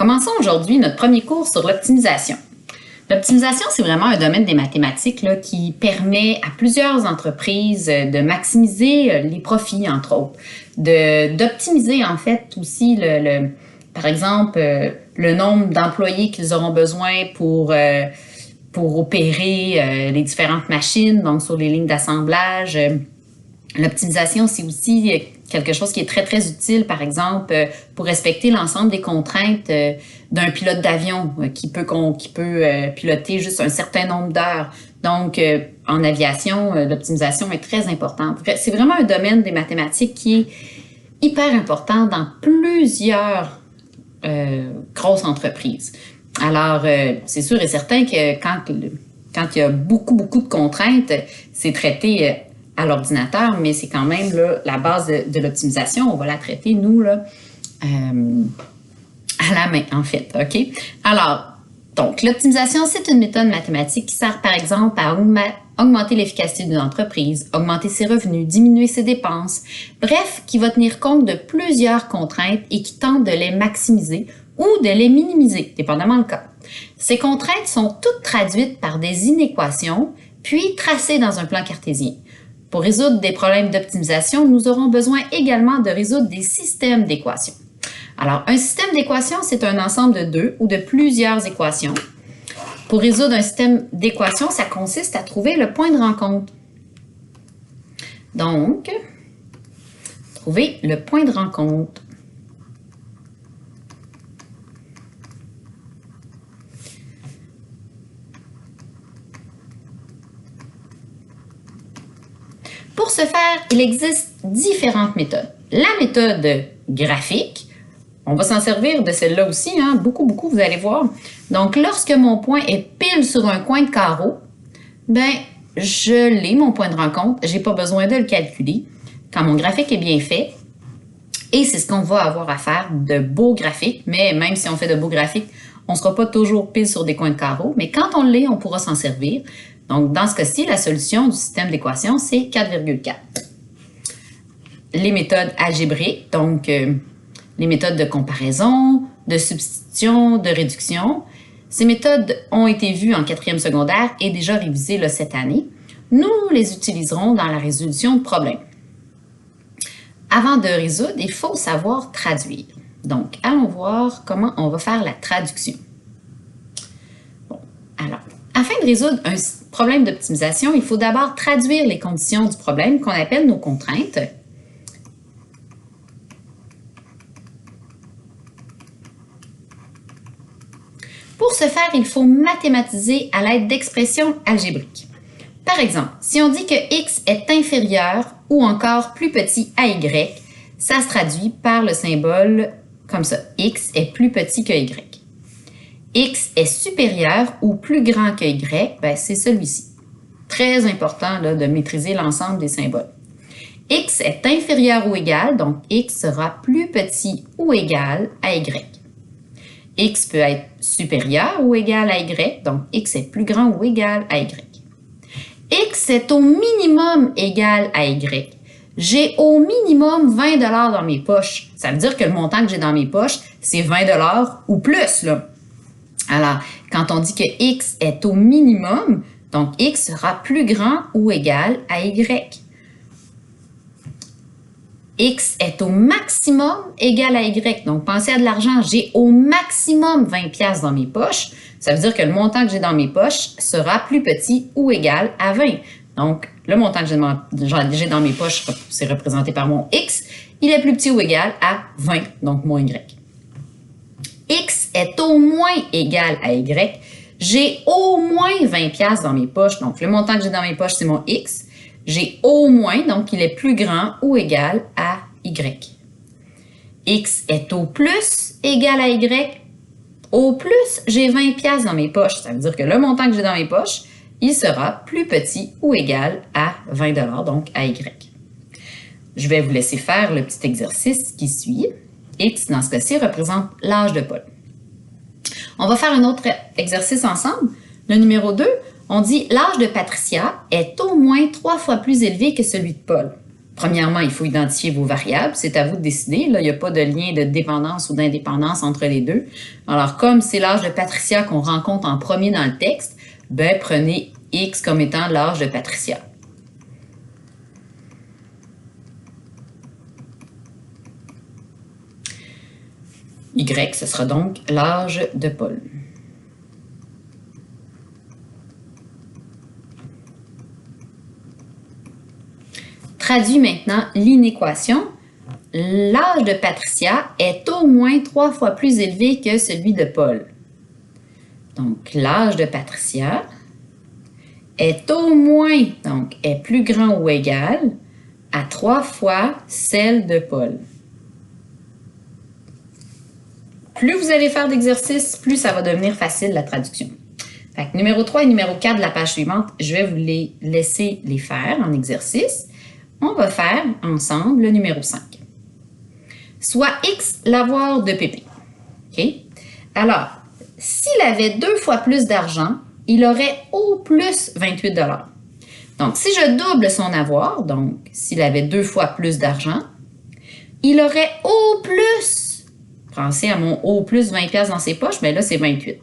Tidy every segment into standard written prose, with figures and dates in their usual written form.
Commençons aujourd'hui notre premier cours sur l'optimisation. L'optimisation, c'est vraiment un domaine des mathématiques là, qui permet à plusieurs entreprises de maximiser les profits, entre autres, d'optimiser en fait aussi, par exemple, le nombre d'employés qu'ils auront besoin pour opérer les différentes machines, donc sur les lignes d'assemblage. L'optimisation, c'est aussi quelque chose qui est très, très utile, par exemple, pour respecter l'ensemble des contraintes d'un pilote d'avion qui peut piloter juste un certain nombre d'heures. Donc, en aviation, l'optimisation est très importante. C'est vraiment un domaine des mathématiques qui est hyper important dans plusieurs grosses entreprises. Alors, c'est sûr et certain que quand il y a beaucoup de contraintes, c'est traité à l'ordinateur, mais c'est quand même là, la base de l'optimisation. On va la traiter, nous, là, à la main, en fait. OK? Alors, donc, l'optimisation, c'est une méthode mathématique qui sert, par exemple, à augmenter l'efficacité d'une entreprise, augmenter ses revenus, diminuer ses dépenses, bref, qui va tenir compte de plusieurs contraintes et qui tente de les maximiser ou de les minimiser, dépendamment du cas. Ces contraintes sont toutes traduites par des inéquations, puis tracées dans un plan cartésien. Pour résoudre des problèmes d'optimisation, nous aurons besoin également de résoudre des systèmes d'équations. Alors, un système d'équations, c'est un ensemble de deux ou de plusieurs équations. Pour résoudre un système d'équations, ça consiste à trouver le point de rencontre. Donc, trouver le point de rencontre. Pour ce faire, il existe différentes méthodes. La méthode graphique, on va s'en servir de celle-là aussi, hein, beaucoup, vous allez voir. Donc, lorsque mon point est pile sur un coin de carreau, ben, je l'ai, mon point de rencontre, je n'ai pas besoin de le calculer quand mon graphique est bien fait. Et c'est ce qu'on va avoir à faire, de beaux graphiques, mais même si on fait de beaux graphiques, on ne sera pas toujours pile sur des coins de carreau, mais quand on l'est, on pourra s'en servir. Donc, dans ce cas-ci, la solution du système d'équation, c'est 4,4. Les méthodes algébriques, donc les méthodes de comparaison, de substitution, de réduction, ces méthodes ont été vues en 4e secondaire et déjà révisées là, cette année. Nous les utiliserons dans la résolution de problèmes. Avant de résoudre, il faut savoir traduire. Donc, allons voir comment on va faire la traduction. Bon, alors, afin de résoudre un problème d'optimisation, il faut d'abord traduire les conditions du problème qu'on appelle nos contraintes. Pour ce faire, il faut mathématiser à l'aide d'expressions algébriques. Par exemple, si on dit que x est inférieur ou encore plus petit à y, ça se traduit par le symbole comme ça. X est plus petit que y. X est supérieur ou plus grand que y, ben c'est celui-ci. Très important là, de maîtriser l'ensemble des symboles. X est inférieur ou égal, donc x sera plus petit ou égal à y. X peut être supérieur ou égal à y, donc x est plus grand ou égal à y. X est au minimum égal à y. J'ai au minimum 20 $ dans mes poches. Ça veut dire que le montant que j'ai dans mes poches, c'est 20 $ ou plus, là. Alors, quand on dit que x est au minimum, donc x sera plus grand ou égal à y. X est au maximum égal à y. Donc, pensez à de l'argent. J'ai au maximum 20 $ dans mes poches. Ça veut dire que le montant que j'ai dans mes poches sera plus petit ou égal à 20. Donc, le montant que j'ai dans mes poches, c'est représenté par mon x. Il est plus petit ou égal à 20, donc mon y. X est au moins égal à y. J'ai au moins 20 $ dans mes poches. Donc, le montant que j'ai dans mes poches, c'est mon x. J'ai au moins, donc il est plus grand ou égal à y. X est au plus égal à y. Au plus, j'ai 20 $ dans mes poches. Ça veut dire que le montant que j'ai dans mes poches, il sera plus petit ou égal à 20 $, donc à y. Je vais vous laisser faire le petit exercice qui suit. X, dans ce cas-ci, représente l'âge de Paul. On va faire un autre exercice ensemble. Le numéro 2, on dit « L'âge de Patricia est au moins 3 fois plus élevé que celui de Paul. » Premièrement, il faut identifier vos variables. C'est à vous de décider. Là, il n'y a pas de lien de dépendance ou d'indépendance entre les deux. Alors, comme c'est l'âge de Patricia qu'on rencontre en premier dans le texte, ben, prenez X comme étant l'âge de Patricia. Y, ce sera donc l'âge de Paul. Traduis maintenant l'inéquation. L'âge de Patricia est au moins 3 fois plus élevé que celui de Paul. Donc, l'âge de Patricia est au moins, donc, est plus grand ou égal à 3 fois celle de Paul. Plus vous allez faire d'exercices, plus ça va devenir facile la traduction. Fait que numéro 3 et numéro 4 de la page suivante, je vais vous les laisser les faire en exercice. On va faire ensemble le numéro 5. Soit X l'avoir de Pépé. OK? Alors, s'il avait 2 fois plus d'argent, il aurait au plus 28 $. Donc, si je double son avoir, donc s'il avait 2 fois plus d'argent, il aurait au plus, pensez à mon au plus 20 $ dans ses poches, mais là c'est 28.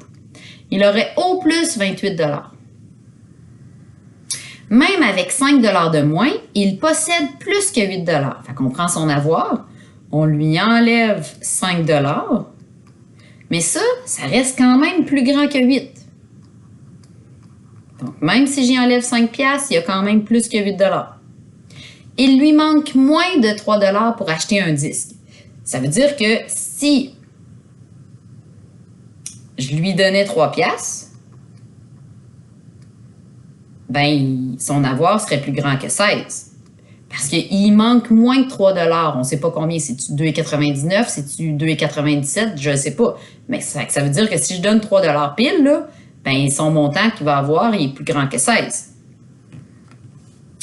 Il aurait au plus 28 $. Même avec 5 $ de moins, il possède plus que 8 $. Fait qu'on prend son avoir, on lui enlève 5 $, mais ça reste quand même plus grand que 8. Donc, même si j'y enlève 5 $, il y a quand même plus que 8 $. Il lui manque moins de 3 $ pour acheter un disque. Ça veut dire que si je lui donnais 3 $, ben, son avoir serait plus grand que 16. Parce qu'il manque moins que 3 $. On ne sait pas combien. C'est-tu 2,99 $? C'est-tu 2,97 $? Je ne sais pas. Mais ça veut dire que si je donne 3 $ pile, là, ben, son montant qu'il va avoir est plus grand que 16.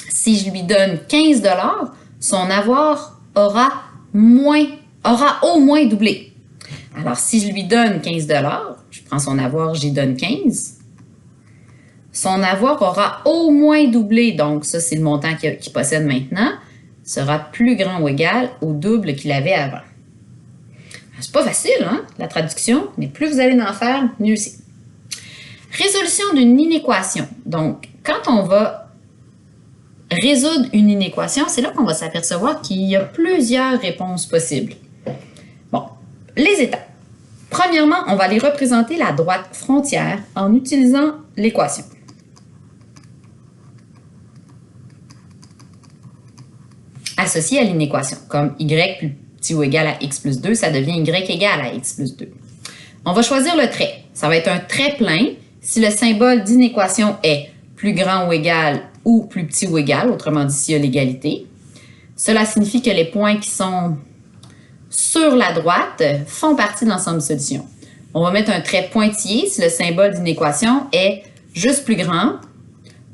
Si je lui donne 15 $, son avoir aura au moins doublé. Alors, si je lui donne 15 $, je prends son avoir, j'y donne 15, son avoir aura au moins doublé. Donc, ça, c'est le montant qu'il possède maintenant, sera plus grand ou égal au double qu'il avait avant. C'est pas facile, hein, la traduction, mais plus vous allez en faire, mieux c'est. Résolution d'une inéquation. Donc, quand on va résoudre une inéquation, c'est là qu'on va s'apercevoir qu'il y a plusieurs réponses possibles. Bon, les étapes. Premièrement, on va aller représenter la droite frontière en utilisant l'équation. Associée à l'inéquation, comme y plus petit ou égal à x plus 2, ça devient y égal à x plus 2. On va choisir le trait. Ça va être un trait plein si le symbole d'inéquation est plus grand ou égal ou plus petit ou égal, autrement dit s'il y a l'égalité. Cela signifie que les points qui sont sur la droite font partie de l'ensemble de solution. On va mettre un trait pointillé si le symbole d'inéquation est juste plus grand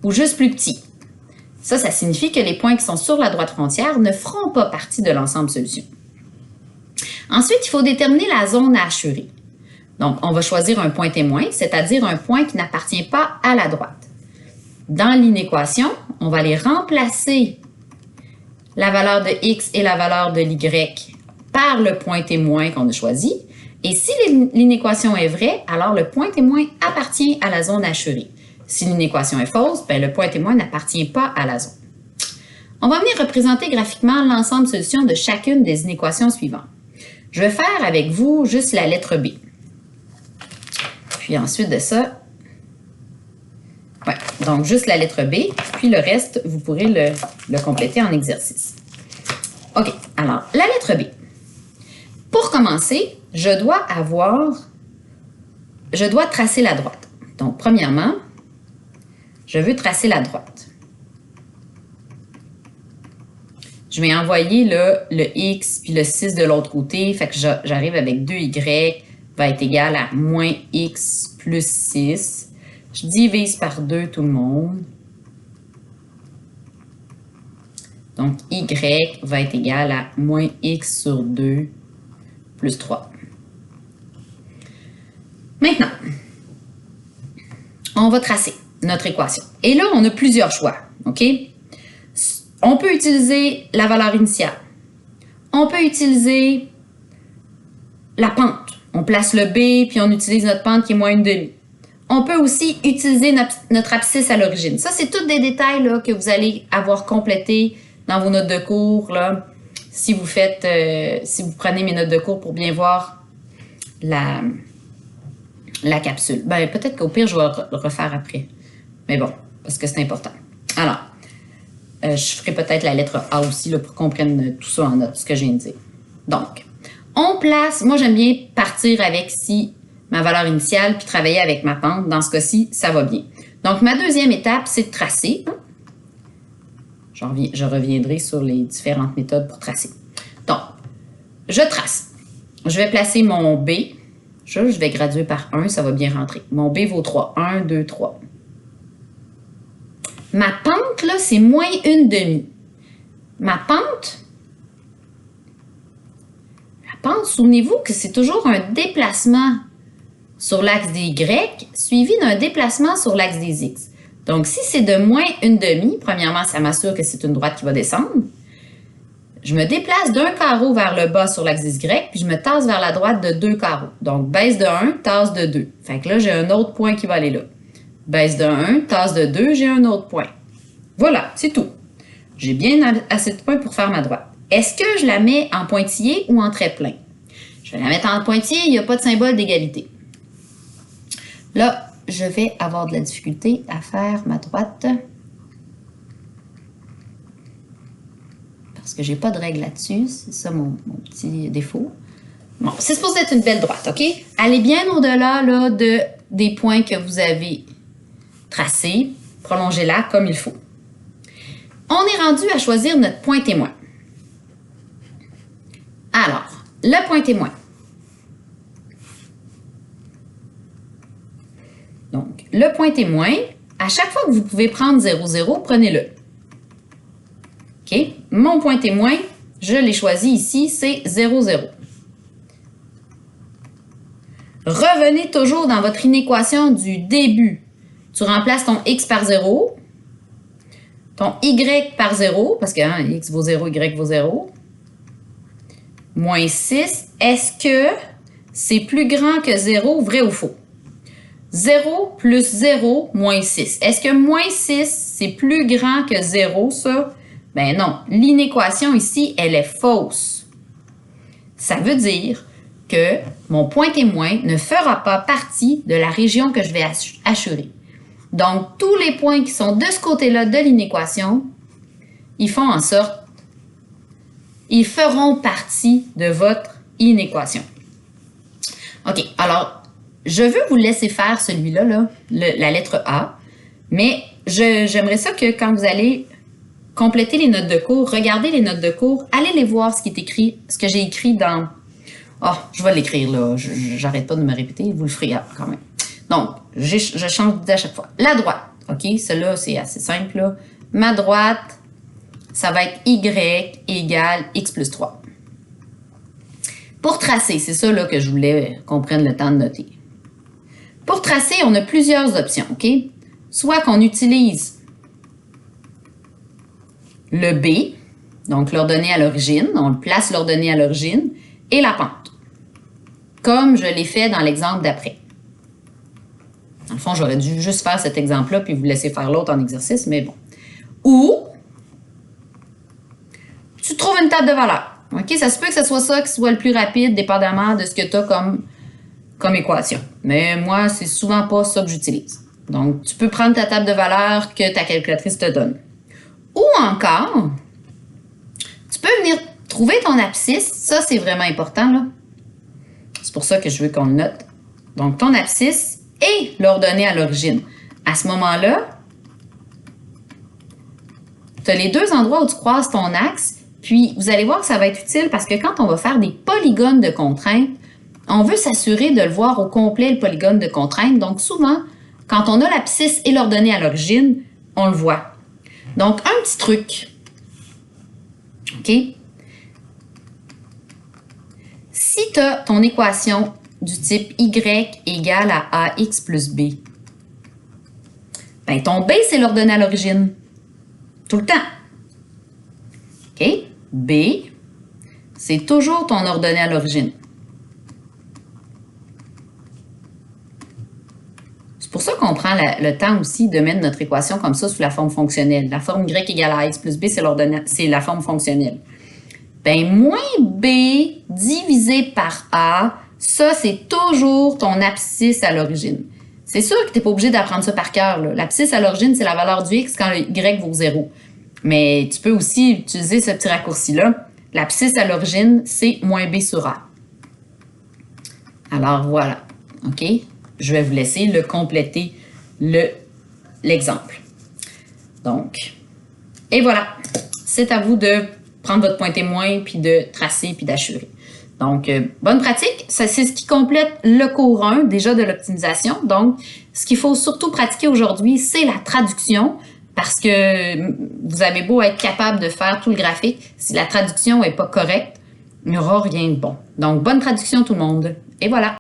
ou juste plus petit. Ça signifie que les points qui sont sur la droite frontière ne feront pas partie de l'ensemble de solution. Ensuite, il faut déterminer la zone à assurer. Donc, on va choisir un point témoin, c'est-à-dire un point qui n'appartient pas à la droite. Dans l'inéquation, on va aller remplacer la valeur de x et la valeur de y par le point témoin qu'on a choisi. Et si l'inéquation est vraie, alors le point témoin appartient à la zone assurée. Si l'inéquation est fausse, ben le point témoin n'appartient pas à la zone. On va venir représenter graphiquement l'ensemble de solutions de chacune des inéquations suivantes. Je vais faire avec vous juste la lettre B. Puis ensuite de ça, donc juste la lettre B, puis le reste, vous pourrez le compléter en exercice. OK, alors la lettre B. Pour commencer, je dois tracer la droite. Donc, premièrement, je veux tracer la droite. Je vais envoyer le x puis le 6 de l'autre côté. Fait que j'arrive avec 2y va être égal à moins x plus 6. Je divise par 2 tout le monde. Donc, y va être égal à moins x sur 2 plus 3. Maintenant, on va tracer notre équation. Et là, on a plusieurs choix, OK? On peut utiliser la valeur initiale. On peut utiliser la pente. On place le B, puis on utilise notre pente qui est moins 1/2. On peut aussi utiliser notre abscisse à l'origine. Ça, c'est tous des détails là, que vous allez avoir complétés dans vos notes de cours. Là, si vous prenez mes notes de cours pour bien voir la capsule. Ben, peut-être qu'au pire, je vais le refaire après. Mais bon, parce que c'est important. Alors, je ferai peut-être la lettre A aussi là, pour qu'on prenne tout ça en note, ce que je viens de dire. Donc, on place, moi j'aime bien partir avec ici ma valeur initiale puis travailler avec ma pente. Dans ce cas-ci, ça va bien. Donc, ma deuxième étape, c'est de tracer. Je reviendrai sur les différentes méthodes pour tracer. Donc, je trace. Je vais placer mon B. Je vais graduer par 1, ça va bien rentrer. Mon B vaut 3. 1, 2, 3. Ma pente, là, c'est moins 1/2. Ma pente, souvenez-vous que c'est toujours un déplacement sur l'axe des Y suivi d'un déplacement sur l'axe des X. Donc, si c'est de moins 1/2, premièrement, ça m'assure que c'est une droite qui va descendre. Je me déplace d'un carreau vers le bas sur l'axe des Y, puis je me tasse vers la droite de 2 carreaux. Donc, baisse de 1, tasse de 2. Fait que là, j'ai un autre point qui va aller là. Baisse de 1, tasse de 2, j'ai un autre point. Voilà, c'est tout. J'ai bien assez de points pour faire ma droite. Est-ce que je la mets en pointillé ou en trait plein? Je vais la mettre en pointillé, il n'y a pas de symbole d'égalité. Là, je vais avoir de la difficulté à faire ma droite parce que j'ai pas de règle là-dessus. C'est ça mon petit défaut. Bon, c'est supposé être une belle droite, OK? Allez bien au-delà là, des points que vous avez tracés. Prolongez-la comme il faut. On est rendu à choisir notre point témoin. Alors, le point témoin. Donc, le point témoin, à chaque fois que vous pouvez prendre 0, 0, prenez-le. OK? Mon point témoin, je l'ai choisi ici, c'est 0, 0. Revenez toujours dans votre inéquation du début. Tu remplaces ton x par 0, ton y par 0, parce que x vaut 0, y vaut 0, moins 6. Est-ce que c'est plus grand que 0, vrai ou faux? 0 plus 0, moins 6. Est-ce que moins 6, c'est plus grand que 0, ça? Ben non. L'inéquation ici, elle est fausse. Ça veut dire que mon point témoin ne fera pas partie de la région que je vais assurer. Donc, tous les points qui sont de ce côté-là de l'inéquation, ils font en sorte, ils feront partie de votre inéquation. OK, alors, je veux vous laisser faire celui-là, là, la lettre A, mais j'aimerais ça que quand vous allez compléter les notes de cours, regardez les notes de cours, allez les voir ce qui est écrit, ce que j'ai écrit dans... Oh, je vais l'écrire là, j'arrête pas de me répéter, vous le ferez quand même. Donc, je change d'idée à chaque fois. La droite, OK, celle-là, c'est assez simple, là. Ma droite, ça va être Y égale X plus 3. Pour tracer, c'est ça là, que je voulais qu'on prenne le temps de noter. Pour tracer, on a plusieurs options, OK? Soit qu'on utilise le B, donc l'ordonnée à l'origine, on le place l'ordonnée à l'origine, et la pente, comme je l'ai fait dans l'exemple d'après. Dans le fond, j'aurais dû juste faire cet exemple-là puis vous laisser faire l'autre en exercice, mais bon. Ou, tu trouves une table de valeur. OK? Ça se peut que ce soit ça qui soit le plus rapide, dépendamment de ce que tu as comme équation. Mais moi, c'est souvent pas ça que j'utilise. Donc, tu peux prendre ta table de valeur que ta calculatrice te donne. Ou encore, tu peux venir trouver ton abscisse. Ça, c'est vraiment important, là. C'est pour ça que je veux qu'on le note. Donc, ton abscisse et l'ordonnée à l'origine. À ce moment-là, tu as les deux endroits où tu croises ton axe, puis vous allez voir que ça va être utile parce que quand on va faire des polygones de contrainte, on veut s'assurer de le voir au complet, le polygone de contrainte. Donc, souvent, quand on a l'abscisse et l'ordonnée à l'origine, on le voit. Donc, un petit truc. OK? Si tu as ton équation du type Y égale à AX plus B, ben ton B, c'est l'ordonnée à l'origine. Tout le temps. OK? B, c'est toujours ton ordonnée à l'origine. C'est pour ça qu'on prend le temps aussi de mettre notre équation comme ça sous la forme fonctionnelle. La forme y égale a x plus b, c'est la forme fonctionnelle. Ben, moins b divisé par a, ça, c'est toujours ton abscisse à l'origine. C'est sûr que tu n'es pas obligé d'apprendre ça par cœur. L'abscisse à l'origine, c'est la valeur du x quand le y vaut 0. Mais tu peux aussi utiliser ce petit raccourci-là. L'abscisse à l'origine, c'est moins b sur a. Alors, voilà. OK? Je vais vous laisser le compléter l'exemple. Donc, et voilà. C'est à vous de prendre votre point témoin, puis de tracer, puis d'assurer. Donc, bonne pratique. C'est ce qui complète le cours 1, déjà de l'optimisation. Donc, ce qu'il faut surtout pratiquer aujourd'hui, c'est la traduction, parce que vous avez beau être capable de faire tout le graphique, si la traduction n'est pas correcte, il n'y aura rien de bon. Donc, bonne traduction tout le monde. Et voilà.